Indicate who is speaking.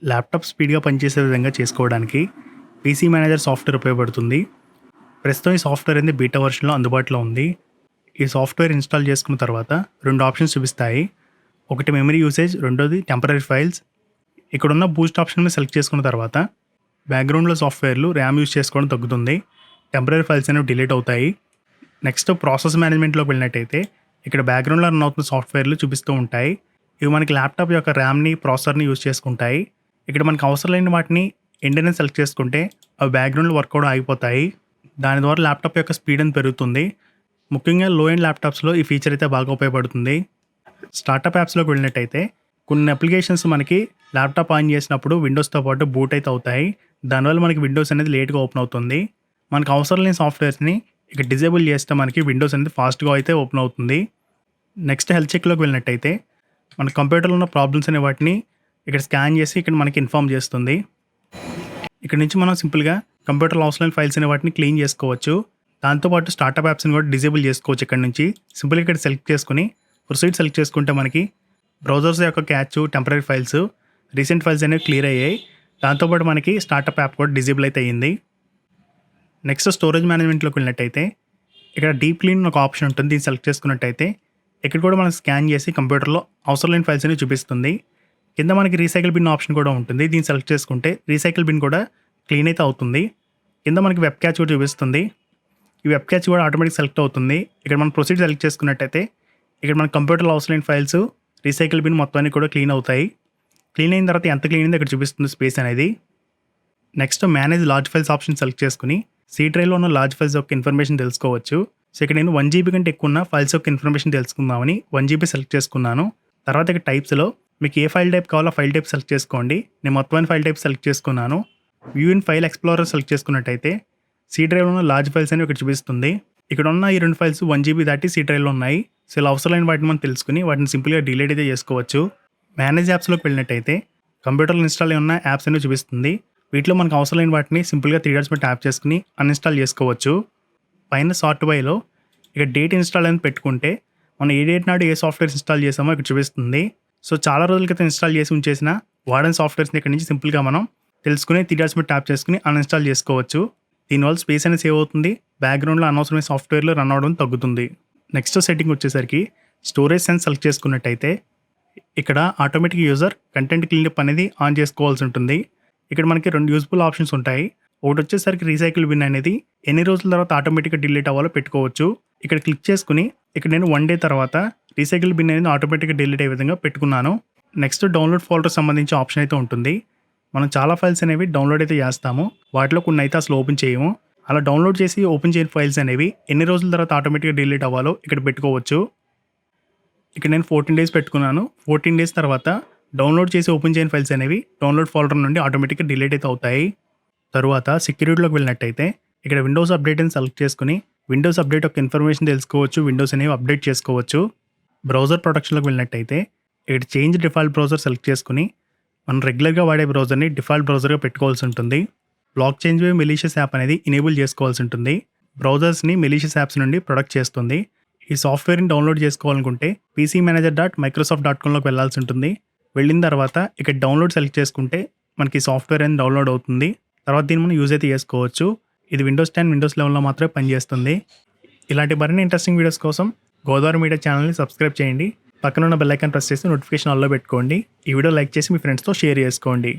Speaker 1: Laptop స్పీడ్‌గా పనిచేసే విధంగా చేసుకోవడానికి పీసీ మేనేజర్ సాఫ్ట్‌వేర్ ఉపయోగపడుతుంది. ప్రస్తుతం ఈ సాఫ్ట్‌వేర్ అనేది బీటా వెర్షన్‌లో అందుబాటులో ఉంది. ఈ సాఫ్ట్‌వేర్ ఇన్‌స్టాల్ చేసుకున్న తర్వాత 2 ఆప్షన్స్ చూపిస్తాయి. ఒకటి మెమరీ యూసేజ్, రెండోది టెంపరరీ ఫైల్స్. ఇక్కడున్న బూస్ట్ ఆప్షన్ మీద సెలెక్ట్ చేసుకున్న తర్వాత బ్యాక్‌గ్రౌండ్‌లో సాఫ్ట్‌వేర్లు ర్యామ్ యూజ్ చేసుకోవడం తగ్గుతుంది. టెంపరరీ ఫైల్స్ అనేవి డిలీట్ అవుతాయి. నెక్స్ట్ ప్రాసెస్ మేనేజ్మెంట్‌లోకి వెళ్ళినట్టయితే ఇక్కడ బ్యాక్‌గ్రౌండ్‌లో రన్ అవుతున్న సాఫ్ట్‌వేర్లు చూపిస్తూ ఉంటాయి. ఇవి మనకి ల్యాప్టాప్ యొక్క ర్యామ్‌ని, ప్రాసెసర్‌ని యూజ్ చేసుకుంటాయి. ఇక్కడ మనకు అవసరం లేని వాటిని ఎండ్ అని సెలెక్ట్ చేసుకుంటే అవి బ్యాక్‌గ్రౌండ్‌లో వర్క్ అవ్వడం ఆగిపోతాయి. దాని ద్వారా ల్యాప్టాప్ యొక్క స్పీడ్ అనేది పెరుగుతుంది. ముఖ్యంగా లో ఎండ్ ల్యాప్టాప్స్‌లో ఈ ఫీచర్ అయితే బాగా ఉపయోగపడుతుంది. స్టార్టప్ యాప్స్‌లోకి వెళ్ళినట్టయితే కొన్ని అప్లికేషన్స్ మనకి ల్యాప్టాప్ ఆన్ చేసినప్పుడు విండోస్‌తో పాటు బూట్ అయితే అవుతాయి. దానివల్ల మనకి విండోస్ అనేది లేట్‌గా ఓపెన్ అవుతుంది. మనకు అవసరం లేని సాఫ్ట్‌వేర్స్‌ని ఇక్కడ డిజేబుల్ చేస్తే మనకి విండోస్ అనేది ఫాస్ట్‌గా అయితే ఓపెన్ అవుతుంది. నెక్స్ట్ హెల్త్ చెక్‌లోకి వెళ్ళినట్టయితే మన కంప్యూటర్లో ఉన్న ప్రాబ్లమ్స్ అనే వాటిని ఇక్కడ స్కాన్ చేసి ఇక్కడ మనకి ఇన్ఫార్మ్ చేస్తుంది. ఇక్కడ నుంచి మనం సింపుల్గా కంప్యూటర్లో అవసరం లేని ఫైల్స్ అనే వాటిని క్లీన్ చేసుకోవచ్చు. దాంతోపాటు స్టార్టప్ యాప్స్ని కూడా డిజేబుల్ చేసుకోవచ్చు. ఇక్కడ నుంచి సింపుల్గా ఇక్కడ సెలెక్ట్ చేసుకుని ప్రొసీడ్ సెలెక్ట్ చేసుకుంటే మనకి బ్రౌజర్స్ యొక్క catch, temporary files, recent files అనేవి క్లియర్ అయ్యాయి. దాంతోపాటు మనకి స్టార్టప్ యాప్ కూడా డిజేబుల్ అయితే అయ్యింది. నెక్స్ట్ స్టోరేజ్ మేనేజ్మెంట్లోకి వెళ్ళినట్టయితే ఇక్కడ డీప్ క్లీన్ ఒక ఆప్షన్ ఉంటుంది. దీన్ని సెలెక్ట్ చేసుకున్నట్టయితే ఇక్కడ కూడా మనం స్కాన్ చేసి కంప్యూటర్లో అవసరం లేని ఫైల్స్ అనేవి చూపిస్తుంది. కింద మనకి రీసైకిల్ బిన్ ఆప్షన్ కూడా ఉంటుంది. దీన్ని సెలెక్ట్ చేసుకుంటే రీసైకిల్ బిన్ కూడా క్లీన్ అయితే అవుతుంది. కింద మనకి వెబ్ క్యాచ్ కూడా చూపిస్తుంది. ఈ వెబ్ క్యాచ్ కూడా ఆటోమేటిక్ సెలెక్ట్ అవుతుంది. ఇక్కడ మనం ప్రొసీడ్ సెలెక్ట్ చేసుకున్నట్టయితే ఇక్కడ మన కంప్యూటర్లో అవసరం లేని ఫైల్స్, రీసైకిల్ బిన్ మొత్తాన్ని కూడా క్లీన్ అవుతాయి. క్లీన్ అయిన తర్వాత ఎంత క్లీన్ అయిందో ఇక్కడ చూపిస్తుంది స్పేస్ అనేది. Next manage large files option select చేసుకుని సీ డ్రైవ్లో ఉన్న లార్జ్ ఫైల్స్ యొక్క ఇన్ఫర్మేషన్ తెలుసుకోవచ్చు. సో ఇక్కడ నేను 1 GB కంటే ఎక్కువ ఉన్న ఫైల్స్ యొక్క ఇన్ఫర్మేషన్ తెలుసుకుందామని 1 GB సెలెక్ట్ చేసుకున్నాను. తర్వాత ఇక్కడ టైప్స్లో మీకు ఏ ఫైల్ టైప్ కావాలో ఫైల్ టైప్ సెలెక్ట్ చేసుకోండి. నేను మొత్తం ఫైల్ టైప్ సెలెక్ట్ చేసుకున్నాను. View in file explorer select చేసుకున్నట్టయితే సీ డ్రైవ్లో ఉన్న లార్జ్ ఫైల్స్ అని ఇక్కడ చూపిస్తుంది. ఇక్కడ ఉన్న ఈ 2 ఫైల్స్ 1 GB దాటి సీ డ్రైవ్లో ఉన్నాయి. సో ఇలా అవసరమైన వాటిని మనం తెలుసుకుని వాటిని సింపుల్గా డిలీట్ అయితే చేసుకోవచ్చు. మేనేజ్ యాప్స్లోకి వెళ్ళినట్టయితే కంప్యూటర్లో ఇన్స్టాల్ అయి ఉన్న యాప్స్ అనేవి చూపిస్తుంది. వీటిలో మనకు అవసరం లేని వాటిని సింపుల్గా 3 డాట్స్ మీద ట్యాప్ చేసుకుని అన్ఇన్స్టాల్ చేసుకోవచ్చు. పైన సార్ట్ బైలో ఇక డేట్ ఇన్స్టాల్ అని పెట్టుకుంటే మనం ఏ డేట్ నాడు ఏ సాఫ్ట్వేర్స్ ఇన్స్టాల్ చేసామో ఇక్కడ చూపిస్తుంది. సో చాలా రోజుల క్రితం ఇన్స్టాల్ చేసి ఉంచేసిన వాడని సాఫ్ట్వేర్స్ని ఇక్కడ నుంచి సింపుల్గా మనం తెలుసుకుని 3 డాట్స్ మీద ట్యాప్ చేసుకుని అన్ఇన్స్టాల్ చేసుకోవచ్చు. దీనివల్ల స్పేస్ అనేది సేవ్ అవుతుంది. బ్యాక్గ్రౌండ్లో అనవసరమైన సాఫ్ట్వేర్లు రన్ అవ్వడం తగ్గుతుంది. నెక్స్ట్ సెట్టింగ్ వచ్చేసరికి స్టోరేజ్ సెన్స్ సెలెక్ట్ చేసుకున్నట్టయితే ఇక్కడ ఆటోమేటిక్ యూజర్ కంటెంట్ క్లీనప్ అనేది ఆన్ చేసుకోవాల్సి ఉంటుంది. ఇక్కడ మనకి 2 యూజ్ఫుల్ ఆప్షన్స్ ఉంటాయి. ఒకటి వచ్చేసరికి రీసైకిల్ బిన్ అనేది ఎన్ని రోజుల తర్వాత ఆటోమేటిక్గా డిలీట్ అవ్వాలో పెట్టుకోవచ్చు. ఇక్కడ క్లిక్ చేసుకుని ఇక్కడ నేను 1 డే తర్వాత రీసైకిల్ బిన్ అనేది ఆటోమేటిక్గా డిలీట్ అయ్యే విధంగా పెట్టుకున్నాను. నెక్స్ట్ డౌన్లోడ్ ఫోల్డర్ సంబంధించి ఆప్షన్ అయితే ఉంటుంది. మనం చాలా ఫైల్స్ అనేవి డౌన్లోడ్ అయితే చేస్తాము. వాటిలో కొన్ని అయితే అసలు ఓపెన్ చేయము. అలా డౌన్లోడ్ చేసి ఓపెన్ చేయని ఫైల్స్ అనేవి ఎన్ని రోజుల తర్వాత ఆటోమేటిక్గా డిలీట్ అవ్వాలో ఇక్కడ పెట్టుకోవచ్చు. ఇక్కడ నేను 14 డేస్ పెట్టుకున్నాను. 14 డేస్ తర్వాత డౌన్లోడ్ చేసి ఓపెన్ చేయని ఫైల్స్ అనేవి డౌన్లోడ్ ఫోల్డర్ నుండి ఆటోమేటిక్గా డిలీట్ అయితే అవుతాయి. తరువాత సెక్యూరిటీలోకి వెళ్ళినట్టయితే ఇక్కడ విండోస్ అప్డేట్ అని సెలెక్ట్ చేసుకుని విండోస్ అప్డేట్ యొక్క ఇన్ఫర్మేషన్ తెలుసుకోవచ్చు. విండోస్ అనేవి అప్డేట్ చేసుకోవచ్చు. బ్రౌజర్ ప్రొటెక్షన్లోకి వెళ్ళినట్టయితే ఇక్కడ చేంజ్ డిఫాల్ట్ బ్రౌజర్ సెలెక్ట్ చేసుకుని మనం రెగ్యులర్గా వాడే బ్రౌజర్ని డిఫాల్ట్ బ్రౌజర్గా పెట్టుకోవాల్సి ఉంటుంది. బ్లాక్ చేంజ్ వే మెలీషియస్ యాప్ అనేది ఎనేబుల్ చేసుకోవాల్సి ఉంటుంది. బ్రౌజర్స్ని మెలీషియస్ యాప్స్ నుండి ప్రొటెక్ట్ చేస్తుంది. ఈ సాఫ్ట్వేర్ని డౌన్లోడ్ చేసుకోవాలనుకుంటే pcmanager.microsoft.comలోకి వెళ్ళాల్సి ఉంటుంది. వెళ్ళిన తర్వాత ఇక్కడ డౌన్లోడ్ సెలెక్ట్ చేసుకుంటే మనకి సాఫ్ట్వేర్ అనేది డౌన్లోడ్ అవుతుంది. తర్వాత దీన్ని మనం యూజ్ అయితే చేసుకోవచ్చు. ఇది విండోస్ 10, విండోస్ 11లో మాత్రమే పనిచేస్తుంది. ఇలాంటి మరిన్ని ఇంట్రెస్టింగ్ వీడియోస్ కోసం గోదావరి మీడియా ఛానల్ని సబ్స్క్రైబ్ చేయండి. పక్కన ఉన్న బెల్ ఐకాన్ ప్రెస్ చేసి నోటిఫికేషన్ ఆన్లో పెట్టుకోండి. ఈ వీడియో లైక్ చేసి మీ ఫ్రెండ్స్తో షేర్ చేసుకోండి.